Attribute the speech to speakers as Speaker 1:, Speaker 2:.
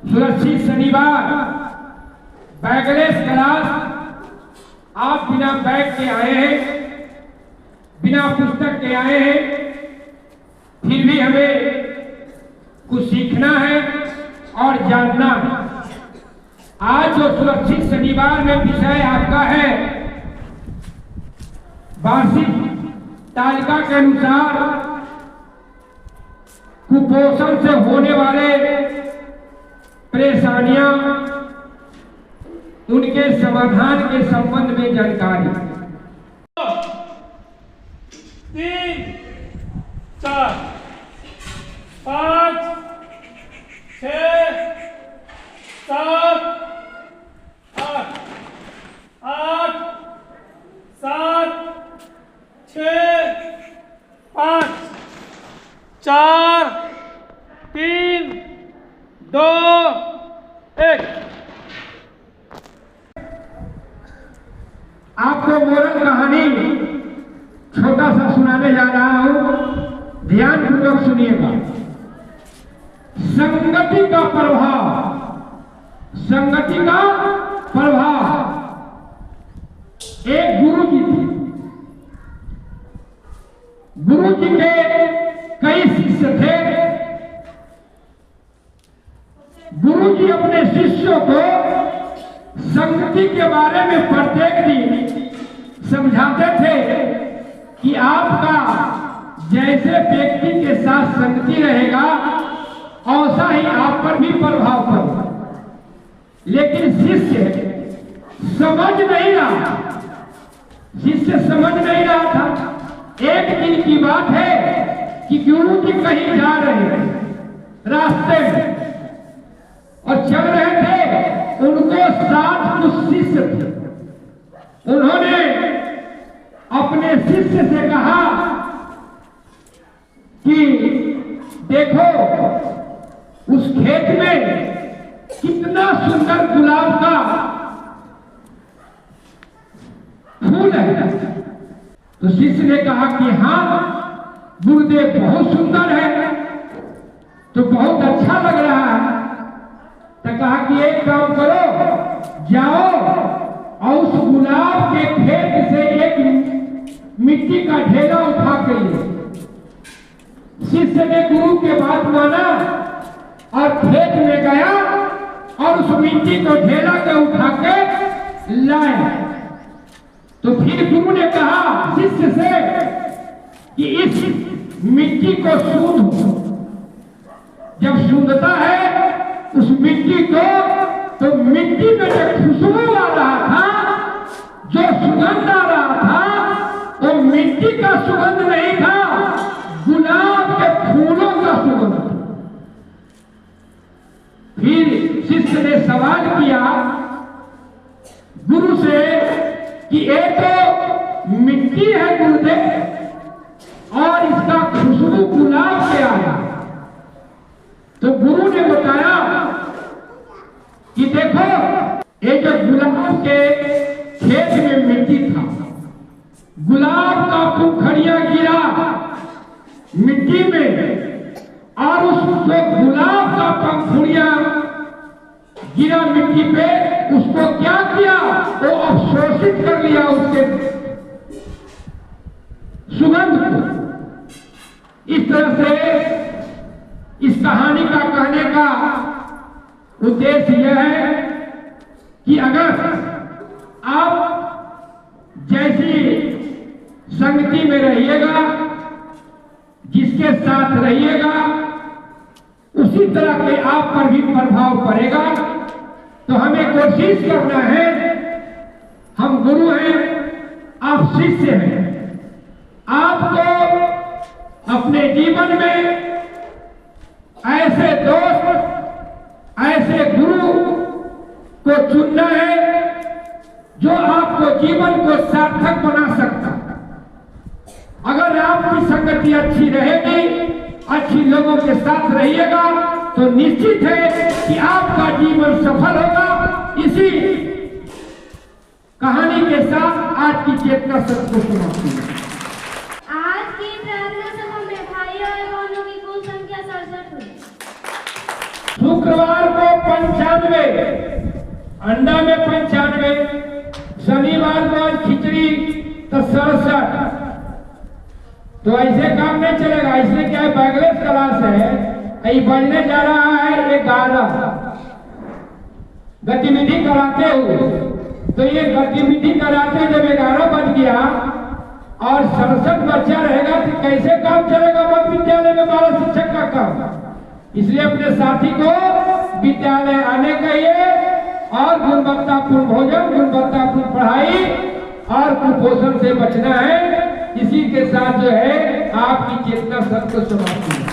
Speaker 1: सुरक्षित शनिवार bagless class. आप बिना बैग के आए हैं, बिना पुस्तक के आए हैं, फिर भी हमें कुछ सीखना है और जानना है। आज जो सुरक्षित शनिवार में विषय आपका है, वार्षिक तालिका के अनुसार कुपोषण से होने वाले परेशानियां, उनके समाधान के संबंध में जानकारी।
Speaker 2: 3 4 5 6 7 8 8 7 6 5 4 3 2 1।
Speaker 1: आपको मोरल कहानी छोटा सा सुनाने जा रहा हूं, ध्यान पूर्वक सुनिएगा। संगति का प्रभाव, संगति का प्रभाव। एक गुरु जी थे, गुरु जी के कई शिष्य थे। गुरु जी अपने शिष्यों को संगति के बारे में प्रत्येक दिन समझाते थे कि आपका जैसे व्यक्ति के साथ संगति रहेगा वैसा ही आप पर भी प्रभाव पड़ेगा। लेकिन शिष्य समझ नहीं रहा, शिष्य समझ नहीं रहा था। एक दिन की बात है कि गुरु जी कहीं जा रहे थे रास्ते में और चल रहे थे, उनको साथ कुछ शिष्य थे। उन्होंने अपने शिष्य से कहा कि देखो उस खेत में कितना सुंदर गुलाब का फूल है। तो शिष्य ने कहा कि हाँ गुरुदेव बहुत सुंदर है, तो बहुत अच्छा लग रहा है। तो कहा कि एक काम करो, जाओ और उस गुलाब के खेत से एक मिट्टी का ढेला उठा के लिए। शिष्य ने गुरु के बात माना और खेत में गया और उस मिट्टी को ढेला के उठा के लाया। तो फिर गुरु ने कहा शिष्य से कि इस मिट्टी को सूंघ। जब सूंघता है उस मिट्टी को, तो मिट्टी में जो खुशबू आ रहा था, जो सुगंध आ रहा था, वो मिट्टी का सुगंध नहीं था, गुलाब के फूलों का सुगंध। फिर शिष्य ने सवाल किया गुरु से कि ये तो मिट्टी है गुरुदेव और इसका खुशबू गुलाब से आया। तो गुरु ने बताया कि देखो ये जो गुलाब के खेत में मिट्टी था, गुलाब का पंखुड़िया गिरा मिट्टी में और उस जो गुलाब का पंखुड़िया गिरा मिट्टी पे, उसको क्या किया, वो अवशोषित कर लिया उसके सुगंध को। इस तरह से इस कहानी का कहने का उद्देश्य यह है कि अगर आप जैसी संगति में रहिएगा, जिसके साथ रहिएगा, उसी तरह के आप पर भी प्रभाव पड़ेगा। तो हमें कोशिश करना है, हम गुरु हैं, आप शिष्य हैं, आपको अपने जीवन में ऐसे दोस्त, ऐसे गुरु को चुनना है जो आपको जीवन को सार्थक बना सकता। अगर आपकी संगति अच्छी रहेगी, अच्छी लोगों के साथ रहिएगा, तो निश्चित है कि आपका जीवन सफल होगा। इसी कहानी के साथ आज की चेतना सत्य समाप्ति है।
Speaker 3: आज की प्रार्थना सभा में भाइयों और बहनों की कुल संख्या 67 हुई।
Speaker 1: शुक्रवार को 95, अंडा में 95, शनिवार को आज खिचड़ी तो 67। तो ऐसे काम नहीं चलेगा। इसलिए क्या है, बैगलेस क्लास है, ये बढ़ने जा रहा है 11 गतिविधि कराते हुए। तो ये गतिविधि कराते जब 11 बज गया और 67 बच्चा रहेगा तो कैसे काम चलेगा मध्य विद्यालय में 12 शिक्षक का काम। इसलिए अपने साथी को विद्यालय आने कहिए और गुणवत्तापूर्ण भोजन, गुणवत्तापूर्ण पढ़ाई और कुपोषण से बचना है। इसी के साथ जो है आपकी चेतना सबको समाप्त